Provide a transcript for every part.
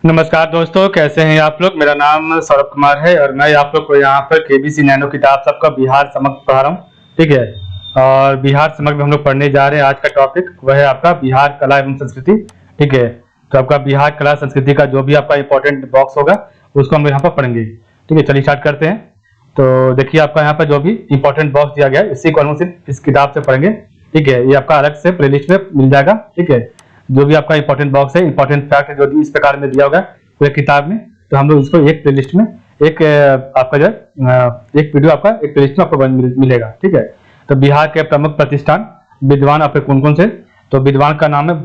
नमस्कार दोस्तों, कैसे हैं आप लोग। मेरा नाम सौरभ कुमार है और मैं आप लोग को यहाँ पर केबीसी नैनो किताब सबका बिहार समक पढ़ा रहा हूँ। ठीक है। और बिहार समक में हम लोग पढ़ने जा रहे हैं। आज का टॉपिक वह है आपका बिहार कला एवं संस्कृति। ठीक है। तो आपका बिहार कला संस्कृति का जो भी आपका इंपॉर्टेंट बॉक्स होगा उसको हम यहाँ पर पढ़ेंगे। ठीक है, चलिए स्टार्ट करते हैं। तो देखिए, आपका यहाँ पर जो भी इंपॉर्टेंट बॉक्स दिया गया है इसी को हम सिर्फ इस किताब से पढ़ेंगे। ठीक है, ये आपका अलग से प्लेलिस्ट में मिल जाएगा। ठीक है, जो भी आपका इंपॉर्टेंट बॉक्स है, इंपॉर्टेंट फैक्ट जो भी इस प्रकार में दिया होगा पूरे किताब में, तो हम लोग इसको एक प्लेलिस्ट में एक आपका जो है एक वीडियो आपका एक प्लेलिस्ट में आपको मिलेगा। ठीक है। तो बिहार के प्रमुख प्रतिष्ठान विद्वान आपके कौन कौन से, तो विद्वान का नाम है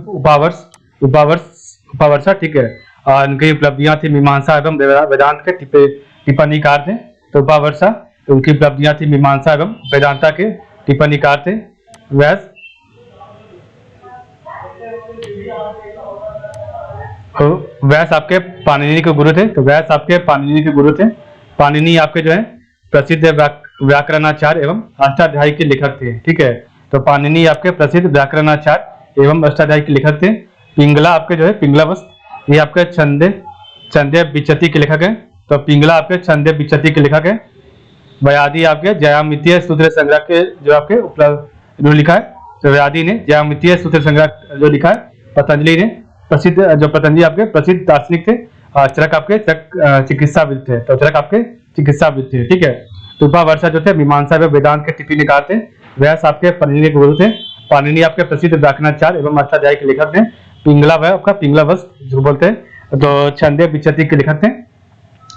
उपावर्षा। ठीक है। और उनकी उपलब्धियां थी मीमांसा एवं वेदांत के टिप्पणीकार थे। तो उपावर्षा, उनकी उपलब्धियां थी मीमांसा एवं वेदांता के टिप्पणीकार थे। व्यास आपके पाणिनि के गुरु थे। तो व्यास आपके पाणिनि के गुरु थे। पाणिनि आपके जो है प्रसिद्ध व्याकरणाचार्य एवं अष्टाध्यायी के लेखक थे। ठीक है। तो पाणिनि आपके प्रसिद्ध व्याकरणाचार्य एवं अष्टाध्यायी के लेखक थे। पिंगला आपके जो है पिंगलावस्त, ये आपके छंदे विच्छति के लेखक है। तो पिंगला आपके छंदे विच्छति के लेखक है। व्याधि आपके ज्यामितीय सूत्र संग्रह के जो आपके उपलब्ध लिखा है। तो व्याधि ने ज्यामितीय सूत्र संग्रह जो लिखा है। पतंजलि ने पतंजलि आपके प्रसिद्ध दार्शनिक थे। चरक आपके चिकित्साविद थे। तो चरक आपके चिकित्साविद थे। ठीक है। तो उपावर्षा जो थे मीमांसा व वेदांत के टिप्पणीकार थे। व्यास आपके पाणिनि के गुरु थे। पाणिनि आपके प्रसिद्ध व्याकरणाचार्य एवं अष्टाध्यायी के लेखक थे। पिंगला वह आपका पिंगलावस्त जो बोलते हैं, तो छंदे विच्छति के लेखक थे।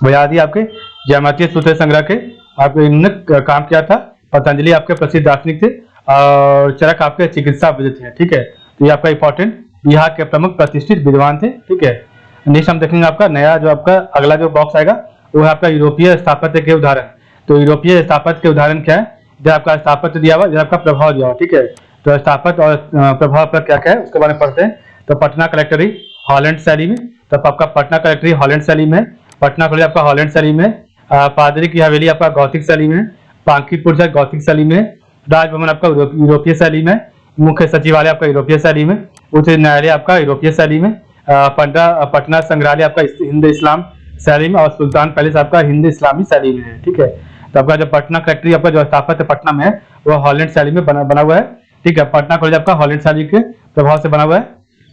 व्याधि आपके ज्यामितीय सूत्र संग्रह के आपके इन्होंने काम किया था। पतंजलि आपके प्रसिद्ध दार्शनिक थे और चरक आपके चिकित्साविद थे। ठीक है। तो ये आपका इंपॉर्टेंट बिहार के प्रमुख प्रतिष्ठित विद्वान थे। ठीक है। नेक्स्ट हम देखेंगे आपका नया जो आपका अगला जो बॉक्स आएगा वो है आपका यूरोपीय स्थापत्य के उदाहरण। तो यूरोपीय स्थापत्य के उदाहरण क्या है, जब आपका स्थापत्य दिया हुआ, जब आपका प्रभाव दिया हुआ। ठीक है। तो स्थापत्य और प्रभाव पर क्या क्या है उसके बारे में पढ़ते हैं। तो पटना कलेक्टरी हॉलैंड शैली में, तो आपका पटना कलेक्टरी हॉलैंड शैली में, पटना कॉलेज आपका हॉलैंड शैली में, पादरी की हवेली आपका गौथिक शैली में, बांकीपुर जो गौथिक शैली में, राजभवन आपका यूरोपीय शैली में, मुख्य सचिवालय आपका यूरोपीय शैली में, उच्च न्यायालय आपका यूरोपीय शैली में, पटना संग्रहालय आपका हिंद इस्लाम शैली में, और सुल्तान पैलेस आपका हिंद इस्लामी शैली में है। ठीक है। तो आपका जो पटना कलेक्टरी आपका जो स्थापत्य पटना में है वो हॉलैंड शैली में बना हुआ है। ठीक है। पटना कॉलेज आपका हॉलैंड शैली के प्रभाव से बना हुआ है।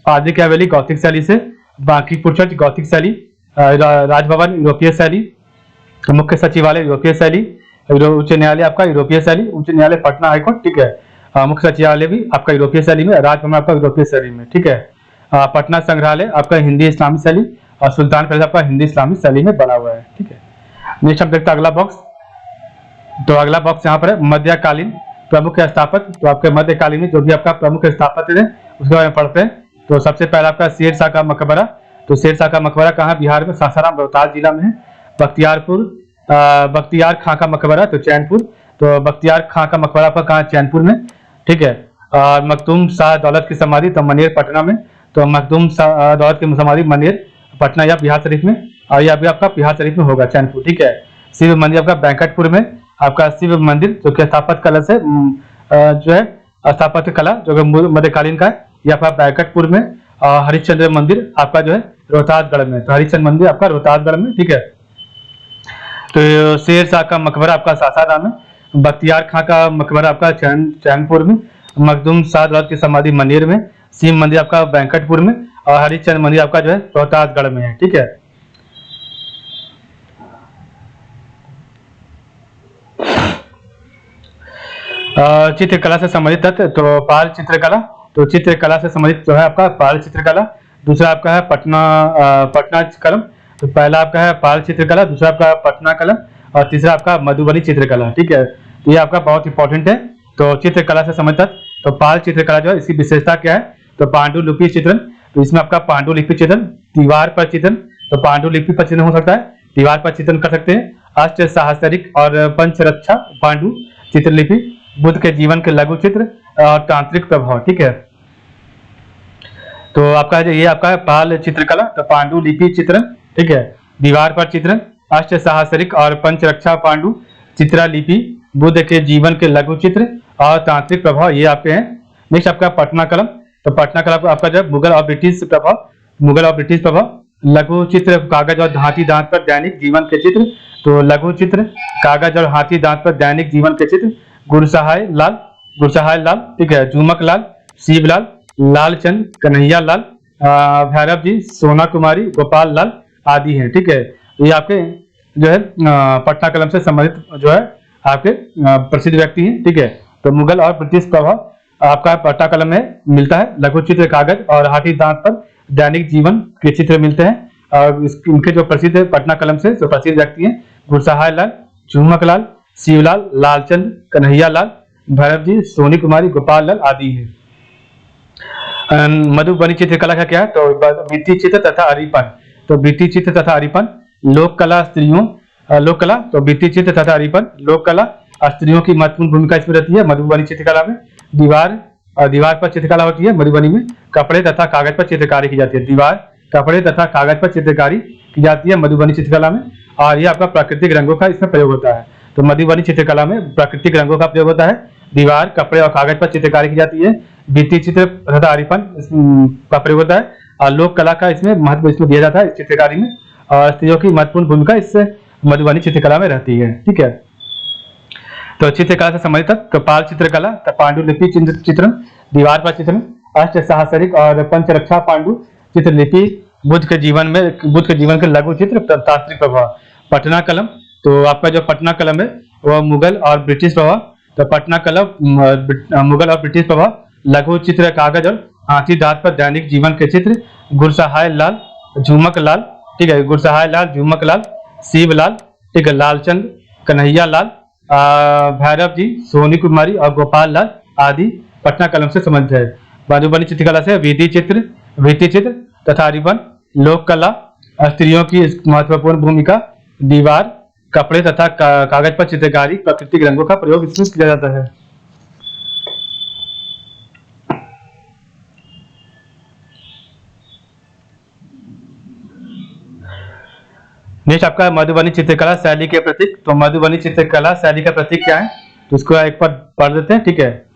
पादरी की हवेली गौथिक शैली से, बांकीपुर चर्च गौथिक शैली, राजभवन यूरोपीय शैली, मुख्य सचिवालय यूरोपीय शैली, उच्च न्यायालय आपका यूरोपीय शैली, उच्च न्यायालय पटना हाईकोर्ट। ठीक है। मुख्य सचिवालय भी आपका यूरोपीय शैली में, राजभवन आपका यूरोपीय शैली में। ठीक है। पटना संग्रहालय आपका हिंदी इस्लामी शैली और सुल्तान पैलेस आपका हिंदी इस्लामी शैली में बना हुआ है। ठीक है। नेक्स्ट हम देखते हैं अगला बॉक्स। तो अगला बॉक्स यहाँ पर है मध्यकालीन प्रमुख स्थापत्य। तो आपके मध्यकालीन में जो भी आपका प्रमुख स्थापत्य है उसके बारे में पढ़ते हैं। तो सबसे पहला आपका शेर शाह का मकबरा। तो शेर शाह का मकबरा कहाँ, बिहार में सासाराम रोहतास जिला में है। बख्तियार खां का मकबरा तो चैनपुर। तो बख्तियार खां का मकबरा पर कहाँ, चैनपुर में। ठीक है। और मखदूम शाह दौलत की समाधि तो मनेर पटना में। तो मखदूम शाह दौलत की समाधि मनेर पटना या बिहार शरीफ में, और यह भी आपका बिहार शरीफ में होगा, चैनपुर। ठीक है। शिव मंदिर आपका बैंकटपुर में। आपका शिव मंदिर जो कि स्थापत्य कला से जो है स्थापत्य कला जो कि मध्यकालीन का है, यह आपका बैंकटपुर में। और हरिश्चंद्र मंदिर आपका जो है रोहतासगढ़ में। तो हरिश्चंद्र मंदिर आपका रोहतासगढ़ में। ठीक है। तो शेर शाह का मकबरा आपका सासाराम में, बख्तियार खां का मकबरा आपका चैनपुर में, मखदूम शाह दौलत की समाधि मनेर में, शिव मंदिर आपका बैंकटपुर में, और हरिश्चंद्र मंदिर आपका जो है रोहतासगढ़ में है। ठीक है। चित्रकला से संबंधित तथ्य। तो पाल चित्रकला, तो चित्रकला से संबंधित जो है आपका पाल चित्रकला। दूसरा आपका है पटना कलम। तो पहला आपका है पाल चित्रकला, दूसरा आपका पटना कलम, और तीसरा आपका मधुबनी चित्रकला। ठीक है। तो ये आपका बहुत इंपॉर्टेंट है। तो चित्रकला से संबंधित, तो पाल चित्रकला जो है इसकी विशेषता क्या है, तो पांडुलिपि चित्रण। तो इसमें आपका पांडुलिपि चित्रण, दीवार पर चित्रण। तो पांडुलिपि पर चित्रण हो सकता है, दीवार पर चित्रण कर सकते हैं। अष्ट सहस्त्रिक और पंचरक्षा पांडु चित्रलिपि, बुद्ध के जीवन के लघु चित्र और तांत्रिक प्रभाव। ठीक है। तो आपका ये आपका है पाल चित्रकला, तो पांडुलिपि चित्रण। ठीक है। दीवार पर चित्रण, अष्ट सहस्त्रिक और पंचरक्षा पांडु चित्रलिपि, बुद्ध के जीवन के लघु चित्र और तांत्रिक प्रभाव, ये आपके हैं। नेक्स्ट आपका पटना कलम। तो पटना कलम आपका जो मुगल और ब्रिटिश प्रभाव, मुगल और ब्रिटिश प्रभाव। लघु चित्र कागज और हाथी दांत पर दैनिक जीवन के चित्र। तो लघु चित्र कागज और हाथी दांत पर दैनिक जीवन के चित्र। गुरसहाय लाल, ठीक है, झुमक लाल, शिवलाल, लालचंद, कन्हैया लाल, भैरव जी, सोना कुमारी, गोपाल लाल आदि हैं। ठीक है, ये आपके जो है पटना कलम से संबंधित जो है आपके प्रसिद्ध व्यक्ति हैं। ठीक है, तो मुगल और ब्रिटिश प्रभाव आपका पट्टा कलम में मिलता है। लघु चित्र कागज और हाथी दांत पर दैनिक जीवन के चित्र मिलते हैं। और इनके जो प्रसिद्ध पटना कलम से जो प्रसिद्ध व्यक्ति हैं गुरसहाय लाल, झुमक लाल, शिवलाल, लालचंद, कन्हैया लाल, भैरव जी, सोनी कुमारी, गोपाल लाल आदि हैं। मधुबनी चित्रकला का क्या है? तो भित्ति चित्र तथा अरिपन। तो भित्ति चित्र तथा अरिपन लोक कला स्त्रियों लोक कला, तो भित्ति चित्र तथा अरिपन लोक कला स्त्रियों की महत्वपूर्ण भूमिका इसमें रहती है। मधुबनी चित्रकला में दीवार पर चित्रकला होती है। मधुबनी में कपड़े तथा कागज पर चित्रकारी की जाती है। दीवार, कपड़े तथा कागज पर चित्रकारी की जाती है मधुबनी चित्रकला में। और ये आपका प्राकृतिक रंगों का इसमें प्रयोग होता है। तो मधुबनी चित्रकला में प्राकृतिक रंगों का प्रयोग होता है। दीवार, कपड़े और कागज पर चित्रकारी की जाती है। भित्ति चित्र तथा अरिपन का प्रयोग होता है। और लोक कला का इसमें महत्व इसमें दिया जाता है इस चित्रकारी में। और स्त्रियों की महत्वपूर्ण भूमिका इससे मधुबनी चित्रकला में रहती है। ठीक है, तो चित्रकला से संबंधित तो पाल चित्रकला, पांडुलिपि चित्रण, दीवार पर चित्रण, अष्ट सहस्रिक और पंचरक्षा पांडु चित्रलिपि, बुद्ध के जीवन के लघु चित्र, तांत्रिक प्रभाव। पटना कलम, तो आपका जो पटना कलम है वह मुगल और ब्रिटिश प्रभाव। तो पटना कलम मुगल और ब्रिटिश प्रभाव। लघु चित्र कागज और हाथी दांत पर दैनिक जीवन के चित्र। गुरसहाय लाल, झुमक लाल, ठीक है, गुरसहाय लाल, झुमक लाल, शिवलाल, ठीक है, लालचंद, कन्हैया लाल, भैरव जी, सोनी कुमारी और गोपाल लाल आदि पटना कलम से संबंधित है। मधुबनी चित्रकला से भित्ति चित्र तथा अरिपन, लोक कला, स्त्रियों की महत्वपूर्ण भूमिका, दीवार, कपड़े तथा कागज पर चित्रकारी, प्राकृतिक रंगों का प्रयोग इसमें किया जाता है। नेक्स्ट आपका मधुबनी चित्रकला शैली के प्रतीक। तो मधुबनी चित्रकला शैली का प्रतीक क्या है? तो इसको एक बार पढ़ देते हैं। ठीक है,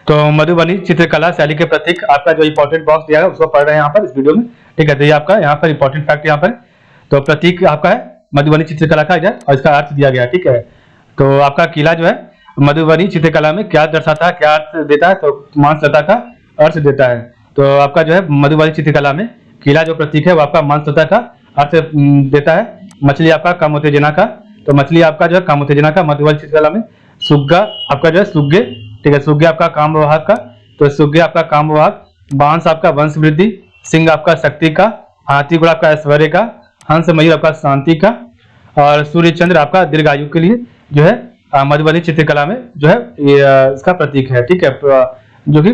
तो मधुबनी चित्रकला शैली के प्रतीक आपका जो इंपॉर्टेंट बॉक्स दिया है उसको पढ़ रहे हैं यहाँ पर इस वीडियो में। ठीक है, तो ये आपका यहाँ पर इंपॉर्टेंट फैक्ट यहाँ पर। तो प्रतीक आपका है मधुबनी चित्रकला का इधर और इसका अर्थ दिया गया। ठीक है, तो आपका किला जो है मधुबनी चित्रकला में क्या दर्शाता है, क्या अर्थ देता है? तो मांसलता का अर्थ देता है। तो आपका जो है मधुबनी चित्रकला में किला जो प्रतीक है वो आपका मांसलता का अर्थ देता है। मछली आपका काम उत्तेजना का, तो मछली आपका जो है काम उत्तेजना का मधुबनी चित्रकला में। सुग्गा आपका जो है सुग्गे, ठीक है, सुग्गे आपका काम विभाग का, तो सुग्गे आपका काम विभाग। बांस आपका वंश वृद्धि, सिंह आपका शक्ति का, हाथी घोड़ा आपका ऐश्वर्य का, हंस मयूर आपका शांति का, और सूर्य चंद्र आपका दीर्घायु के लिए जो है मधुबनी चित्रकला में जो है इसका प्रतीक है। ठीक है, जो कि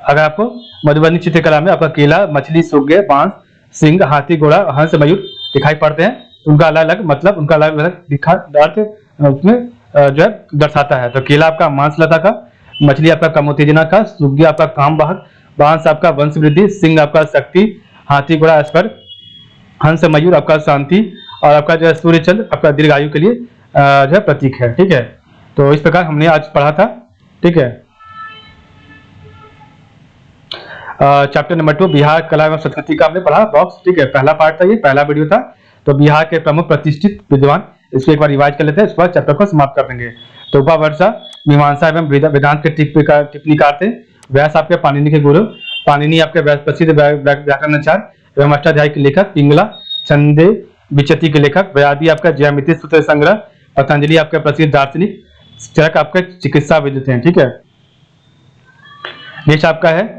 अगर आपको मधुबनी चित्रकला में आपका केला, मछली, सुग्गे, बांस, सिंह, हाथी घोड़ा, हंस मयूर दिखाई पड़ते हैं, उनका अलग अलग मतलब उनका अलग अलग अर्थ उसमें जो है दर्शाता है। तो केला आपका मांसलता का, मछली आपका काम उत्तेजना का, सुग्गी आपका काम वाहक, बांस आपका वंश वृद्धि, सिंह आपका शक्ति, हाथी घोड़ा ऐश्वर्य, हंस मयूर आपका शांति, और आपका जो है सूर्य चंद्र आपका दीर्घायु के लिए जो है प्रतीक है। ठीक है, तो इस प्रकार हमने आज पढ़ा था। ठीक है, चैप्टर नंबर 2 बिहार कला एवं संस्कृति का हमने पढ़ा बॉक्स। ठीक है, पहला पार्ट था, ये पहला वीडियो था। तो बिहार के प्रमुख प्रतिष्ठित विद्वान, इसको एक बार रिवाइज कर लेते हैं, उसके बाद चैप्टर को समाप्त कर देंगे। तो उपवर्षा मीमांसा एवं वेदांत के टिप्पणीकार थे। व्यास आपके पाणिनि के गुरु, पाणिनि आपके प्रसिद्ध व्याकरणाचार्य एवं अष्टाध्यायी के लेखक, पिंगला छंदे विचति के लेखक, व्याधि आपका ज्यामिति सूत्र संग्रह, पतंजलि आपके प्रसिद्ध दार्शनिक, चरक आपके चिकित्सा विद्वान हैं। ठीक है, नेक्स्ट आपका है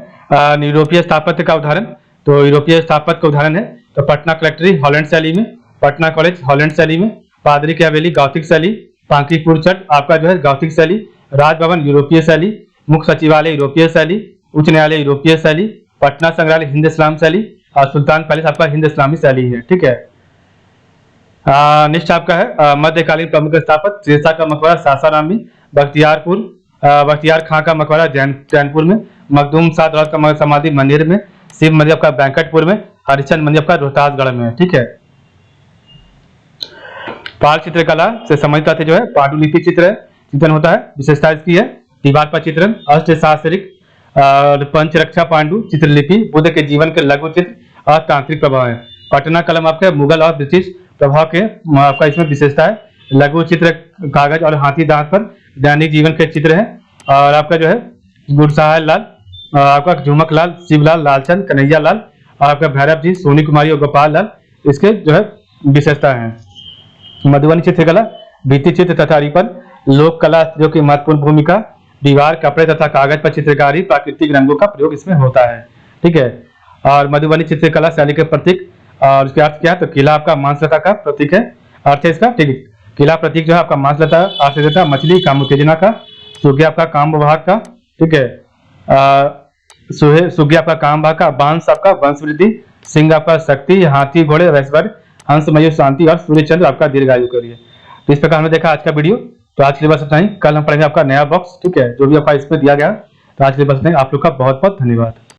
यूरोपीय स्थापत्य का उदाहरण। तो यूरोपीय स्थापत्य का उदाहरण है तो पटना कलेक्ट्री हॉलैंड शैली में, पटना कॉलेज हॉलैंड शैली में, पादरी की हवेली गौथिक शैली, पांकीपुर चट आपका जो है गौथिक शैली, राजभवन यूरोपीय शैली, मुख्य सचिवालय यूरोपीय शैली, उच्च न्यायालय यूरोपीय शैली, पटना संग्रहालय हिंद इस्लाम शैली, और सुल्तान पैलेस आपका हिंद इस्लामी शैली है। ठीक है, नेक्स्ट आपका है मध्यकालीन प्रमुख स्थापत्य शेरशाह का मकबरा सासाराम में, बख्तियार खां का मकबरा चैनपुर में, मखदूम शाह दौलत का समाधि मंदिर में, शिव मंदिर आपका बैंकटपुर में, हरिश्चंद्र मंदिर आपका रोहतासगढ़ में है। ठीक है। पाल चित्रकला से संबंधित तथ्य जो है पांडुलिपि चित्रण होता है, विशेषता इसकी है दीवार पर चित्रण, अष्ट शास्त्रिक पंचरक्षा पांडु चित्रलिपि, बुद्ध के जीवन के लघु चित्र और तांत्रिक प्रभाव है। पटना कलम आपके मुगल और ब्रिटिश प्रभाव के आपका इसमें विशेषता है, लघु चित्र कागज और हाथी दांत पर दैनिक जीवन के चित्र है। और आपका जो है गुरसाहब लाल, आपका झुमक लाल, शिवलाल, लालचंद, कन्हैया लाल और आपका भैरव जी, सोनी कुमारी और गोपाल लाल इसके जो है विशेषता है। मधुबनी चित्रकला भित्ति चित्र तथा रिपन, लोक कला स्त्रियों की महत्वपूर्ण भूमिका, दीवार कपड़े तथा कागज पर चित्रकारी, प्राकृतिक रंगों का प्रयोग इसमें होता है। ठीक है। और मधुबनी चित्रकला शैली के प्रतीक और उसके अर्थ क्या है, तो किला आपका मांसलता का प्रतीक है, अर्थ है इसका। ठीक है। किला प्रतीक जो है आपका मांसलता, आश्चर्यता, मछली, काम उत्तेजना का, सुग्या आपका काम विभाग का। ठीक है। सुग्या आपका काम भाग का, बांस आपका वंश वृद्धि, सिंह आपका शक्ति, हाथी घोड़े वैश्वर्य, हंस मयूर शांति और सूर्य चंद्र आपका दीर्घायु के लिए। तो इस प्रकार हमने देखा आज का वीडियो। तो आज के लिए बस इतना ही, कल हम पढ़ेंगे आपका नया बॉक्स। ठीक है, जो भी आपका इस पे दिया गया। तो आज के लिए बस इतना ही, आप लोग का बहुत बहुत धन्यवाद।